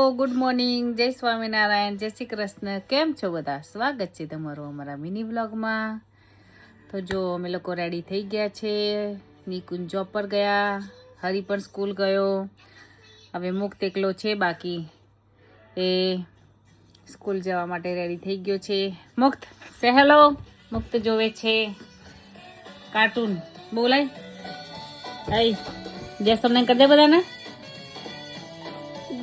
Good morning, જય સ્વામિનારાયણ, જય શ્રી કૃષ્ણ. કેમ છો બધા? સ્વાગત છે તમારું અમારા મિની વ્લોગમાં. તો જો અમે લોકો રેડી થઈ ગયા છે. નિકુંજ જોબ પર ગયા, હરી પણ સ્કૂલ ગયો. હવે મુક્ત એકલો છે બાકી, એ સ્કૂલ જવા માટે રેડી થઈ ગયો છે. મુક્ત સે હેલો. મુક્ત જોવે છે કાર્ટૂન. બોલાય આઈ જય સ્વામિનારાયણ કરી દે બધાને.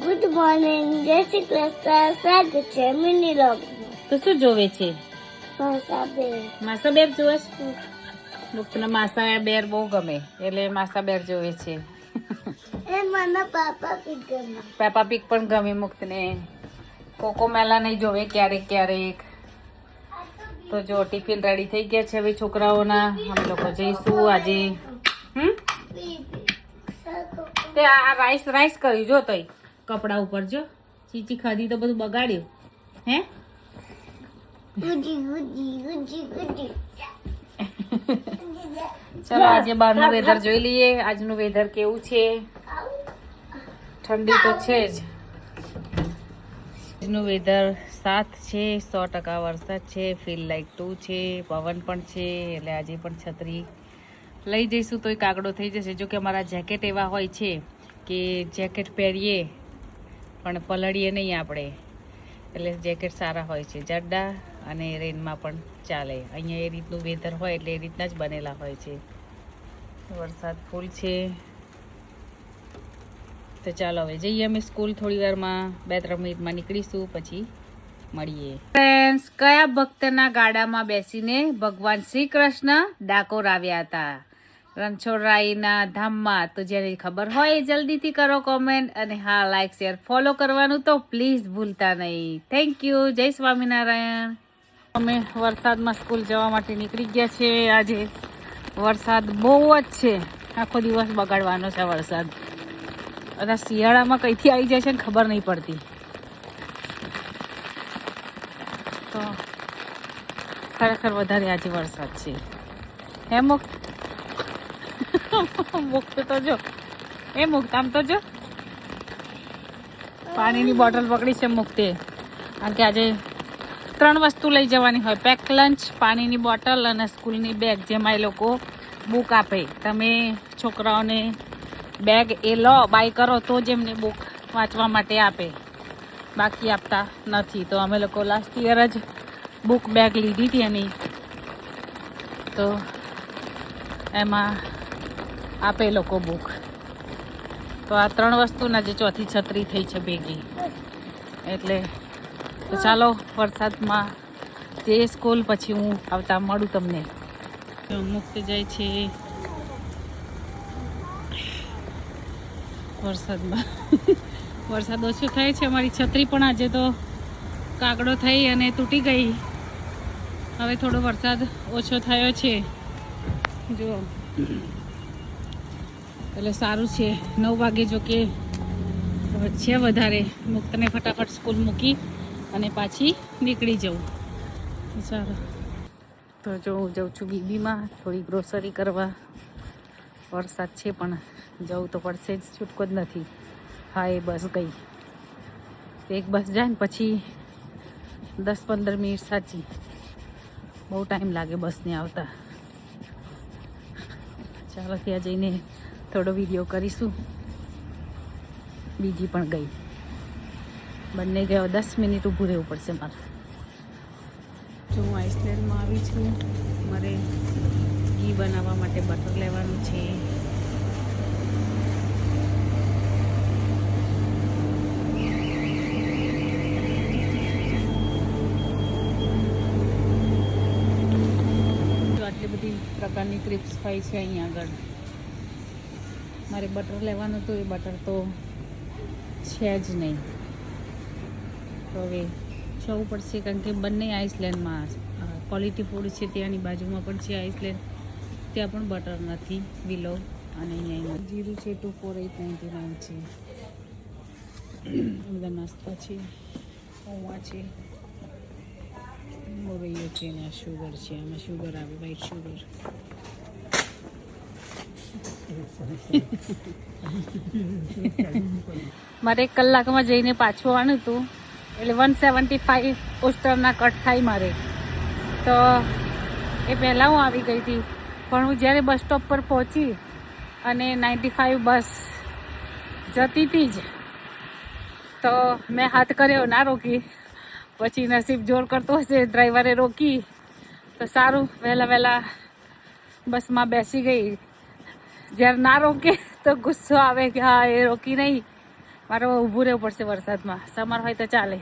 ગુડ મોર્નિંગ, જય શ્રી કૃષ્ણ. સ્વાગત છે મિની વ્લોગમાં. તો શું જોવે છે? માસાબેન. માસા બેર જોવે છે. મુક્તને માસા બેર બહુ ગમે એટલે માસા બેર જોવે છે. એ મને પાપા પી ગમે. પેપા પીક પણ ગમે મુક્તને. કોકો મેલા નહીં જોવે ક્યારેક ક્યારેક. તો જો ટિફિન રેડી થઈ ગયા છે હવે છોકરાઓના. અમે લોકો જઈશું આજે. તે આ રાઈસ રાઈસ કર્યું જો તોય કપડા ઉપર જો ચીચી ખાધી તો બધું બગાડ્યું હે. ગુજી ગુજી ગુજી ગુજી. ચલો આજે બહારનું વેધર જોઈ લઈએ. આજનું વેધર કેવું છે? ઠંડી તો છે જ. આજનું વેધર 7 છે, 100% વરસાદ છે, ફીલ લાઈક 2 છે, પવન પણ છે. એટલે આજે પણ છત્રી લઈ જઈશું તોય કાગડો થઈ જશે. જો કે અમારા જેકેટ એવા હોય છે કે જેકેટ પહેરીએ પણ પલળીએ નહીં આપણે, એટલે જેકેટ સારા હોય છે, જાડા અને રેનમાં પણ ચાલે. અહીંયા એ રીતનું વેધર હોય એટલે એ રીતના જ બનેલા હોય છે. વરસાદ ફૂલ છે. તો ચાલો હવે જઈએ અમે સ્કૂલ. થોડી વારમાં 2-3 મિનિટમાં નીકળીશું, પછી મળીએ. ફ્રેન્ડ્સ, કયા ભક્તના ગાડામાં બેસીને ભગવાન શ્રી કૃષ્ણ ડાકોર આવ્યા હતા રણછોડરાયના ધામમાં? તો જેને ખબર હોય જલ્દીથી કરો કોમેન્ટ, અને હા, લાઈક શેર ફોલો કરવાનું તો પ્લીઝ ભૂલતા નહીં. Thank you. જય સ્વામિનારાયણ. અમે વરસાદમાં સ્કૂલ જવા માટે નીકળી ગયા છે. આજે વરસાદ બહુ જ છે. આખો દિવસ બગાડવાનો છે વરસાદ. અને શિયાળામાં કઈથી આવી જાય છે ને ખબર નહીં પડતી. તો ખરેખર વધારે આજે વરસાદ છે. હે મુક્ત? મુક્ત તો જો, એ મુક્ત આમ તો જો પાણીની બોટલ પકડી છે મુક્તે. કારણ કે આજે 3 વસ્તુ લઈ જવાની હોય: પેક લંચ, પાણીની બોટલ અને સ્કૂલની બેગ, જેમાં એ લોકો બુક આપે. તમે છોકરાઓને બેગ એ લો, બાય કરો તો જ એમને બુક વાંચવા માટે આપે, બાકી આપતા નથી. તો અમે લોકો લાસ્ટ યર જ બુક બેગ લીધી હતી એની, તો એમાં આપે લોકો બુક. તો આ 3 વસ્તુના જે ચોથી છત્રી થઈ છે ભેગી. એટલે તો ચાલો વરસાદમાં જઈએ સ્કૂલ, પછી હું આવતા મળું તમને. મુક્ત જાય છે વરસાદમાં. વરસાદ ઓછો થાય છે. અમારી છત્રી પણ આજે તો કાગડો થઈ અને તૂટી ગઈ. હવે થોડો વરસાદ ઓછો થયો છે જો, એટલે સારું છે. 9 વાગે જો કે છે વધારે. મુક્તને ફટાફટ સ્કૂલ મૂકી અને પાછી નીકળી જવું. ચાલો, તો જો હું જાઉં છું બીબીમાં થોડી ગ્રોસરી કરવા. વરસાદ છે પણ જવું તો પડશે જ, છૂટકો જ નથી. હા, એ બસ ગઈ. એક બસ જાય ને પછી 10-15 મિનિટ સાચી, બહુ ટાઈમ લાગે બસને આવતા. ચાલો ત્યાં જઈને થોડો વિડીયો કરીશું. બીજી પણ ગઈ, બંને ગયો. 10 મિનિટ ઊભું રહેવું પડશે મારે. જો હું આઈસલેન્ડમાં આવી છું. મારે ઘી બનાવવા માટે બટર લેવાનું છે. આટલી બધી પ્રકારની ક્રિપ્સ હોય છે અહીંયા આગળ. મારે બટર લેવાનું હતું, એ બટર તો છે જ નહીં. તો હવે જવું પડશે, કારણ કે બંને આઈસલેન્ડમાં ક્વોલિટી ફૂડ છે. ત્યાંની બાજુમાં પણ છે આઈસલેન્ડ, ત્યાં પણ બટર નથી, વિલો. અને અહીંયા જીરું છે 248.99 છે. બધા નાસ્તા છે, પૌવા છે, મોરૈયો છે, અને આ શુગર છે. આમાં શુગર આવે, વ્હાઈટ શુગર. મારે 1 કલાકમાં જઈને પાછું આવવાનું હતું, એટલે 175 ઓસ્ટરના કટ થાય મારે. તો એ પહેલાં હું આવી ગઈ હતી, પણ હું જ્યારે બસ સ્ટોપ પર પહોંચી અને 95 બસ જતી હતી જ, તો મેં હાથ કર્યો, ના રોકી. પછી નસીબ જોર કરતો હશે, ડ્રાઈવરે રોકી તો સારું, વહેલા બસમાં બેસી ગઈ. જ્યારે ના રોકે તો ગુસ્સો આવે કે હા એ રોકી નહીં, મારે ઊભું રહેવું પડશે વરસાદમાં. સમર હોય તો ચાલે,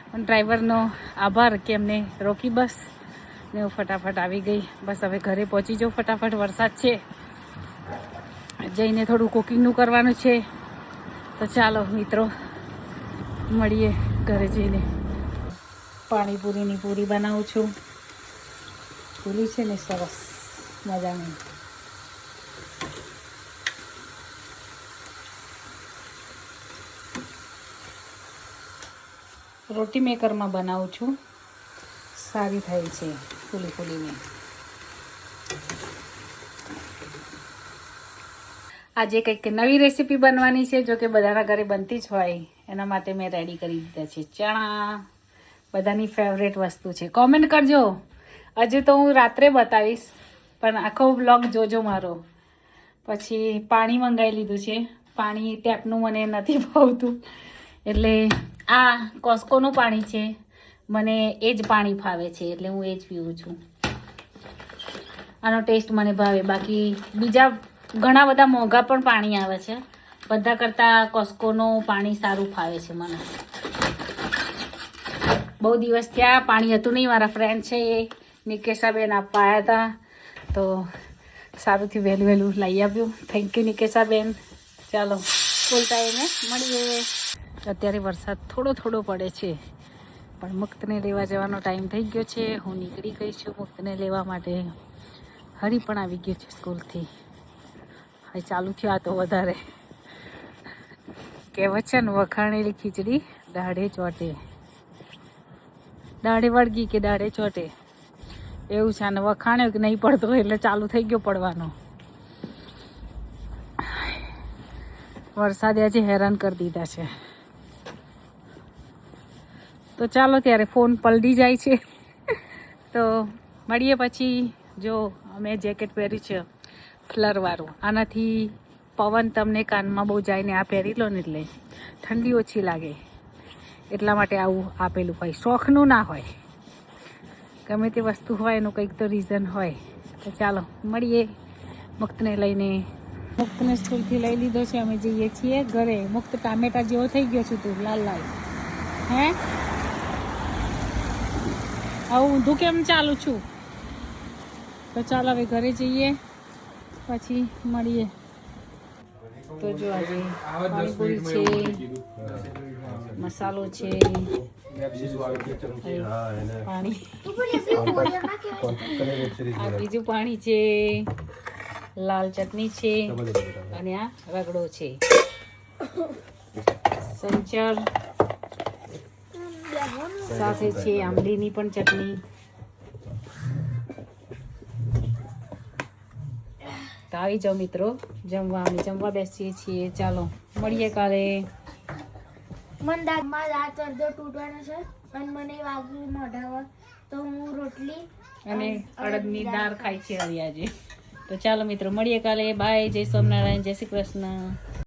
પણ ડ્રાઈવરનો આભાર કે એમને રોકી બસ ને હું ફટાફટ આવી ગઈ. બસ હવે ઘરે પહોંચી જાઉં ફટાફટ, વરસાદ છે, જઈને થોડું કુકિંગનું કરવાનું છે. તો ચાલો મિત્રો મળીએ ઘરે જઈને. પાણીપુરીની પૂરી બનાવું છું. પૂરી છે ને સરસ મજાની. રોટી મેકરમાં બનાવું છું, સારી થાય છે ફૂલીને. આજે કંઈક નવી રેસીપી બનવાની છે, જો કે બધાના ઘરે બનતી જ હોય, એના માટે મેં રેડી કરી દીધા છે ચણા. બધાની ફેવરેટ વસ્તુ છે. કોમેન્ટ કરજો. હજુ તો હું રાત્રે બતાવીશ, પણ આખો બ્લોગ જોજો મારો. પછી પાણી મંગાવી લીધું છે. પાણી ટેપનું મને નથી ભાવતું, એટલે આ કોસ્કોનું પાણી છે, મને એ જ પાણી ભાવે છે, એટલે હું એ જ પીવું છું. આનો ટેસ્ટ મને ભાવે. બાકી બીજા ઘણા બધા મોંઘા પણ પાણી આવે છે, બધા કરતાં કોસ્કોનું પાણી સારું ભાવે છે મને. બહુ દિવસ થયા, પાણી હતું નહીં. મારા ફ્રેન્ડ છે એ નિકેશાબેન આપવા આવ્યા હતા, તો સારુંથી વહેલું લઈ આપ્યું. Thank you Nikeshaben. ચાલો ફૂલ ટાઈમે મળીએ. અત્યારે વરસાદ થોડો પડે છે, પણ મુક્તને લેવા જવાનો ટાઈમ થઈ ગયો છે. હું નીકળી ગઈ છું મુક્તને લેવા માટે. હરી પણ આવી ગયો છે સ્કૂલથી. હવે ચાલુ થયો આ તો વધારે. કહેવત છે ને, વખાણેલી ખીચડી દાઢે ચોટે. દાઢે વળગી કે દાઢે ચોટે, એવું છે. અને વખાણ્યો કે નહીં પડતો એટલે ચાલુ થઈ ગયો પડવાનો. વરસાદે આજે હેરાન કરી દીધા છે. તો ચાલો ત્યારે, ફોન પલટી જાય છે. તો મળીએ પછી. જો અમે જેકેટ પહેર્યું છે ફ્લરવાળું, આનાથી પવન તમને કાનમાં બહુ જાય ને આ પહેરી લો ને એટલે ઠંડી ઓછી લાગે, એટલા માટે આવું આપેલું હોય. શોખનું ના હોય, ગમે તે વસ્તુ હોય એનું કંઈક તો રીઝન હોય. તો ચાલો મળીએ મુક્તને લઈને. મુક્તને સ્કૂલથી લઈ લીધો છે, અમે જઈએ છીએ ઘરે. મુક્ત ટામેટા જેવો થઈ ગયો છું તું, લાલ હે. હવે ઊંધું કેમ ચાલું છું? તો ચાલો હવે ઘરે જઈએ, પછી મળીએ. તો જો આજે પાણીપુરી છે, મસાલો છે, પાણી, આ બીજું પાણી છે, લાલ ચટણી છે, અને આ રગડો છે, સંચર સાથે છે, આંબલીની પણ ચટણી. તો આવી જાઓ મિત્રો જમવા. અમે જમવા બેસીએ છીએ. ચાલો મળીએ કાલે. મને દાંતમાં દાંત અડધો તૂટવાનો છે અને મને વાગ્યું મોઢામાં, તો હું રોટલી અને અડદની દાળ ખાઈ છે આજે. તો ચાલો મિત્રો મળીએ કાલે. બાય. જય સ્વામિનારાયણ. જય શ્રી કૃષ્ણ.